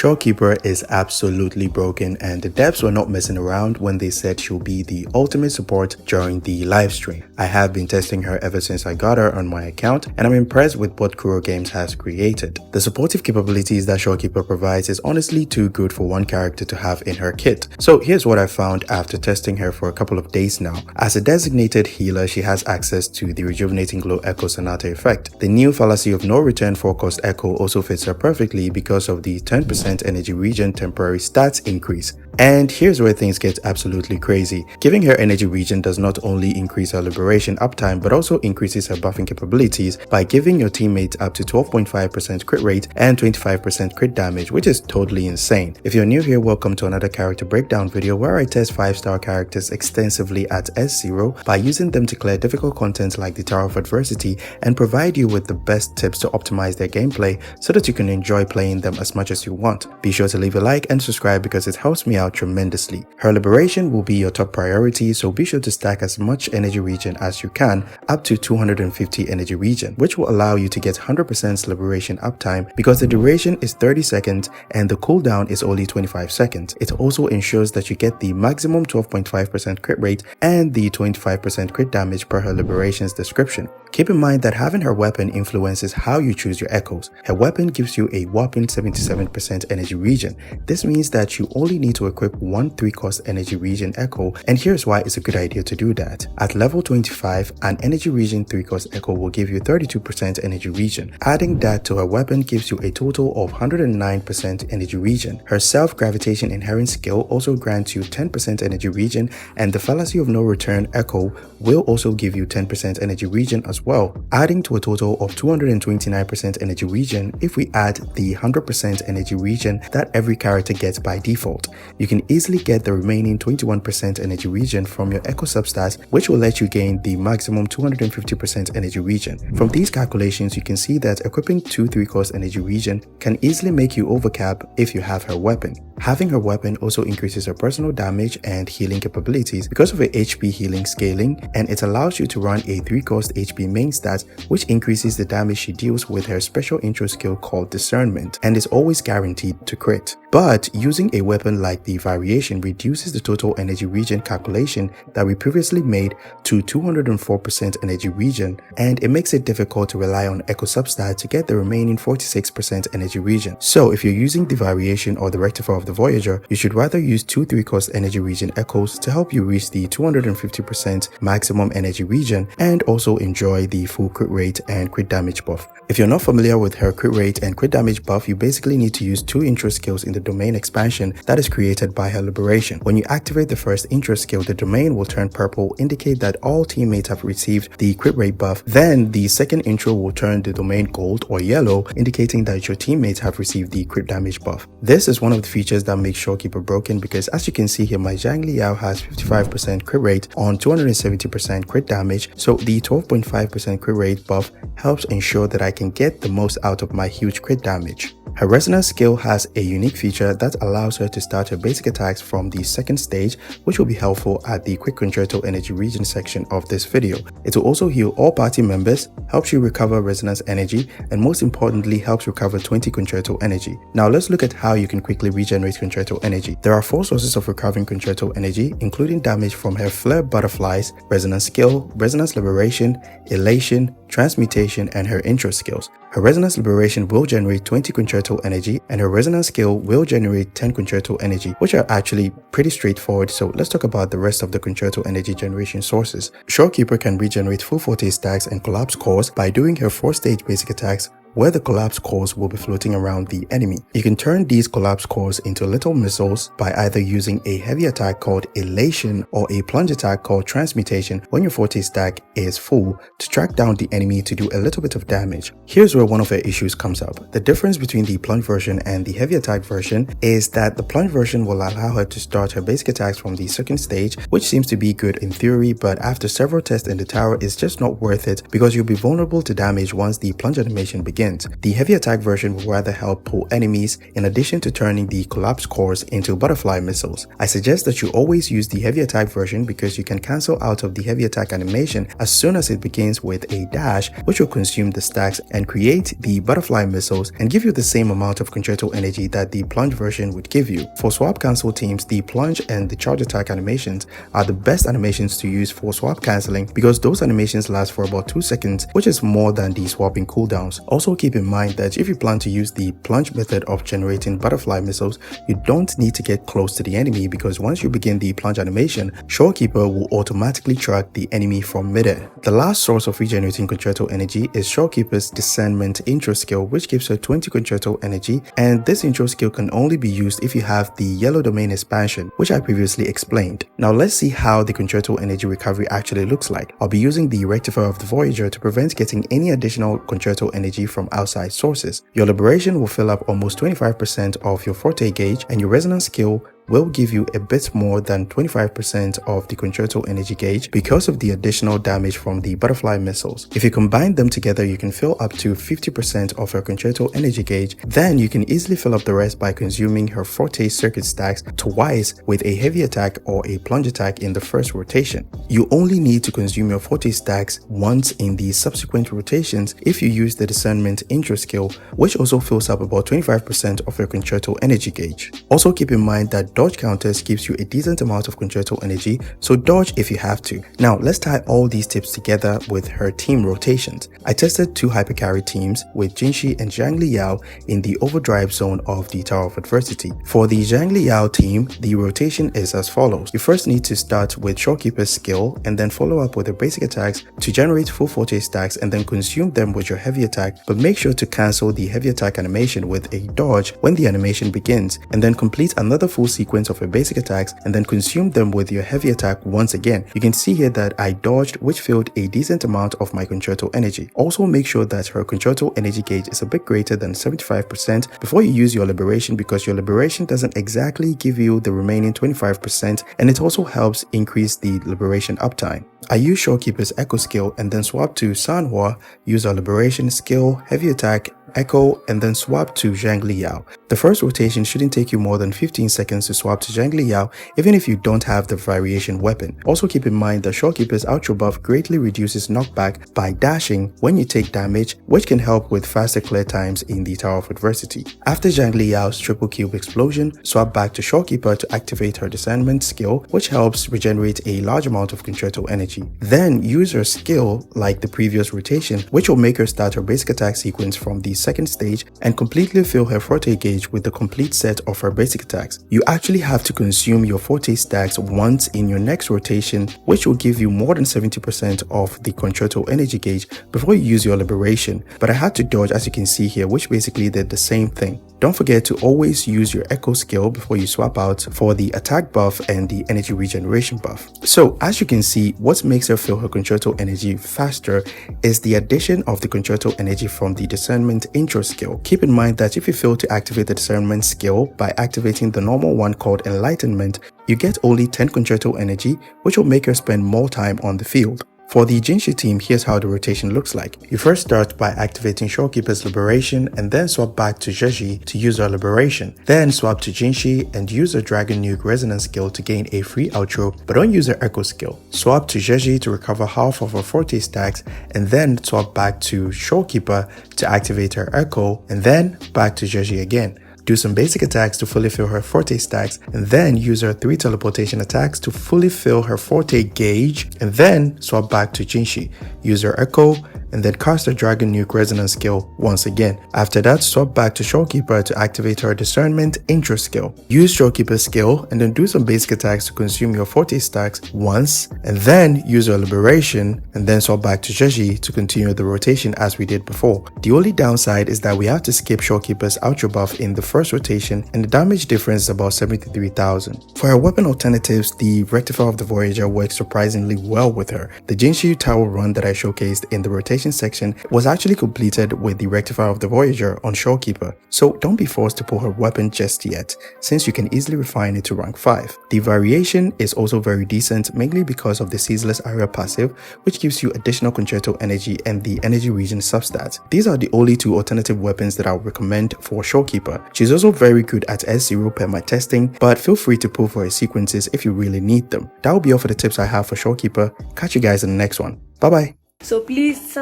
Shorekeeper is absolutely broken, and the devs were not messing around when they said she'll be the ultimate support during the livestream. I have been testing her ever since I got her on my account, and I'm impressed with what Kurogames has created. The supportive capabilities that Shorekeeper provides is honestly too good for one character to have in her kit. So here's what I found after testing her for a couple of days now. As a designated healer, she has access to the Rejuvenating Glow Echo Sonata effect. The new Fallacy of No Return Forecast Echo also fits her perfectly because of the 10% energy regen temporary stats increase. And here's where things get absolutely crazy. Giving her energy regen does not only increase her liberation uptime but also increases her buffing capabilities by giving your teammates up to 12.5% crit rate and 25% crit damage, which is totally insane. If you're new here, welcome to another character breakdown video where I test 5-star characters extensively at S0 by using them to clear difficult content like the Tower of Adversity and provide you with the best tips to optimize their gameplay so that you can enjoy playing them as much as you want. Be sure to leave a like and subscribe because it helps me out tremendously. Her liberation will be your top priority, so be sure to stack as much energy regen as you can, up to 250 energy regen, which will allow you to get 100% liberation uptime because the duration is 30 seconds and the cooldown is only 25 seconds. It also ensures that you get the maximum 12.5% crit rate and the 25% crit damage per her liberation's description. Keep in mind that having her weapon influences how you choose your echoes. Her weapon gives you a whopping 77% energy regen. This means that you only need to equip one 3-cost energy regen echo, and here's why it's a good idea to do that. At level 25, an energy regen 3-cost echo will give you 32% energy regen. Adding that to her weapon gives you a total of 109% energy regen. Her self-gravitation inherent skill also grants you 10% energy regen, and the Fallacy of No Return echo will also give you 10% energy regen as well, adding to a total of 229% energy regen if we add the 100% energy regen that every character gets by default. You can easily get the remaining 21% energy regen from your echo substats, which will let you gain the maximum 250% energy regen. From these calculations, you can see that equipping 2 3-cost energy regen can easily make you overcap if you have her weapon. Having her weapon also increases her personal damage and healing capabilities because of her HP healing scaling, and it allows you to run a 3-cost HP main stat, which increases the damage she deals with her special intro skill called Discernment, and is always guaranteed to crit. But using a weapon like the Variation reduces the total energy regen calculation that we previously made to 204% energy regen, and it makes it difficult to rely on echo substat to get the remaining 46% energy regen. So if you're using the Variation or the Rectifier of the Voyager, you should rather use 2 3-cost energy regen echoes to help you reach the 250% maximum energy regen and also enjoy the full crit rate and crit damage buff. If you're not familiar with her crit rate and crit damage buff, you basically need to use 2 intro skills in the domain expansion that is created by her liberation. When you activate the first intro skill, the domain will turn purple, indicate that all teammates have received the crit rate buff. Then the second intro will turn the domain gold or yellow, indicating that your teammates have received the crit damage buff. This is one of the features that makes Shorekeeper broken because, as you can see here, my Zhang Liao has 55% crit rate on 270% crit damage, so the 12.5% crit rate buff helps ensure that I can get the most out of my huge crit damage. Her Resonance skill has a unique feature that allows her to start her basic attacks from the second stage, which will be helpful at the quick concerto energy regen section of this video. It will also heal all party members, helps you recover Resonance energy, and most importantly helps recover 20 concerto energy. Now let's look at how you can quickly regenerate concerto energy. There are 4 sources of recovering concerto energy, including damage from her Flare Butterflies, Resonance skill, Resonance liberation, elation, transmutation, and her intro skills. Her Resonance liberation will generate 20 concerto energy, and her Resonance skill will generate 10 concerto energy, which are actually pretty straightforward. So let's talk about the rest of the concerto energy generation sources. Shorekeeper can regenerate full forte stacks and collapse cores by doing her 4-stage basic attacks, where the collapse cores will be floating around the enemy. You can turn these collapse cores into little missiles by either using a heavy attack called Elation or a plunge attack called Transmutation when your forte stack is full to track down the enemy to do a little bit of damage. Here's where one of her issues comes up. The difference between the plunge version and the heavy attack version is that the plunge version will allow her to start her basic attacks from the second stage, which seems to be good in theory, but after several tests in the tower, it's just not worth it because you'll be vulnerable to damage once the plunge animation begins. begins. The heavy attack version will rather help pull enemies in addition to turning the collapse cores into butterfly missiles. I suggest that you always use the heavy attack version because you can cancel out of the heavy attack animation as soon as it begins with a dash, which will consume the stacks and create the butterfly missiles and give you the same amount of concerto energy that the plunge version would give you. For swap cancel teams, the plunge and the charge attack animations are the best animations to use for swap cancelling because those animations last for about 2 seconds, which is more than the swapping cooldowns. Also keep in mind that if you plan to use the plunge method of generating butterfly missiles, you don't need to get close to the enemy because once you begin the plunge animation, Shorekeeper will automatically track the enemy from midair. The last source of regenerating concerto energy is Shorekeeper's discernment intro skill, which gives her 20 concerto energy, and this intro skill can only be used if you have the yellow domain expansion, which I previously explained. Now let's see how the concerto energy recovery actually looks like. I'll be using the rectifier of the Voyager to prevent getting any additional concerto energy from outside sources. Your liberation will fill up almost 25% of your forte gauge, and your resonance skill will give you a bit more than 25% of the concerto energy gauge because of the additional damage from the butterfly missiles. If you combine them together, you can fill up to 50% of her concerto energy gauge. Then you can easily fill up the rest by consuming her forte circuit stacks twice with a heavy attack or a plunge attack in the first rotation. You only need to consume your forte stacks once in the subsequent rotations if you use the discernment intro skill, which also fills up about 25% of your concerto energy gauge. Also keep in mind that dodge counters gives you a decent amount of concerto energy, so dodge if you have to. Now let's tie all these tips together with her team rotations. I tested 2 hypercarry teams with Jinshi and Zhang Liao in the overdrive zone of the Tower of Adversity. For the Zhang Liao team, the rotation is as follows. You first need to start with Shorekeeper's skill and then follow up with her basic attacks to generate full forte stacks and then consume them with your heavy attack, but make sure to cancel the heavy attack animation with a dodge when the animation begins, and then complete another full sequence of your basic attacks and then consume them with your heavy attack once again. You can see here that I dodged, which filled a decent amount of my concerto energy. Also make sure that her concerto energy gauge is a bit greater than 75% before you use your liberation, because your liberation doesn't exactly give you the remaining 25% and it also helps increase the liberation uptime. I use Shorekeeper's echo skill and then swap to Sanhua, use our liberation skill, heavy attack, echo, and then swap to Zhang Liao. The first rotation shouldn't take you more than 15 seconds to swap to Zhang Liao, even if you don't have the variation weapon. Also keep in mind that Shorekeeper's outro buff greatly reduces knockback by dashing when you take damage, which can help with faster clear times in the Tower of Adversity. After Zhang Liao's triple cube explosion, swap back to Shorekeeper to activate her discernment skill, which helps regenerate a large amount of concerto energy. Then use her skill like the previous rotation, which will make her start her basic attack sequence from the second stage and completely fill her forte gauge with the complete set of her basic attacks. You actually have to consume your forte stacks once in your next rotation, which will give you more than 70% of the concerto energy gauge before you use your liberation, but I had to dodge, as you can see here, which basically did the same thing. Don't forget to always use your echo skill before you swap out for the attack buff and the energy regeneration buff. So as you can see, what makes her fill her concerto energy faster is the addition of the concerto energy from the discernment intro skill. Keep in mind that if you fail to activate the discernment skill by activating the normal one called enlightenment, you get only 10 concerto energy, which will make her spend more time on the field. For the Jinshi team, here's how the rotation looks like. You first start by activating Shorekeeper's liberation and then swap back to Jeji to use her liberation. Then swap to Jinshi and use her Dragon Nuke resonance skill to gain a free outro, but don't use her echo skill. Swap to Jeji to recover half of her forte stacks and then swap back to Shorekeeper to activate her echo and then back to Jeji again. Do some basic attacks to fully fill her forte stacks, and then use her 3 teleportation attacks to fully fill her forte gauge, and then swap back to Jinshi. Use her echo, and then cast her Dragon Nuke resonance skill once again. After that, swap back to Shorekeeper to activate her discernment intro skill. Use Shorekeeper's skill, and then do some basic attacks to consume your forte stacks once, and then use her liberation, and then swap back to Jeji to continue the rotation as we did before. The only downside is that we have to skip Shorekeeper's outro buff in the first rotation, and the damage difference is about 73,000. For her weapon alternatives, the rectifier of the Voyager works surprisingly well with her. The Jinshi Tower run that I I showcased in the rotation section was actually completed with the rectifier of the Voyager on Shorekeeper, so don't be forced to pull her weapon just yet, since you can easily refine it to rank 5. The variation is also very decent, mainly because of the ceaseless area passive, which gives you additional concerto energy and the energy regen substat. These are the only two alternative weapons that I would recommend for Shorekeeper. She's also very good at S0 per my testing, but feel free to pull for her sequences if you really need them. That will be all for the tips I have for Shorekeeper. Catch you guys in the next one. Bye bye. So please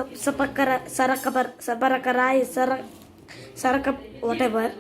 whatever.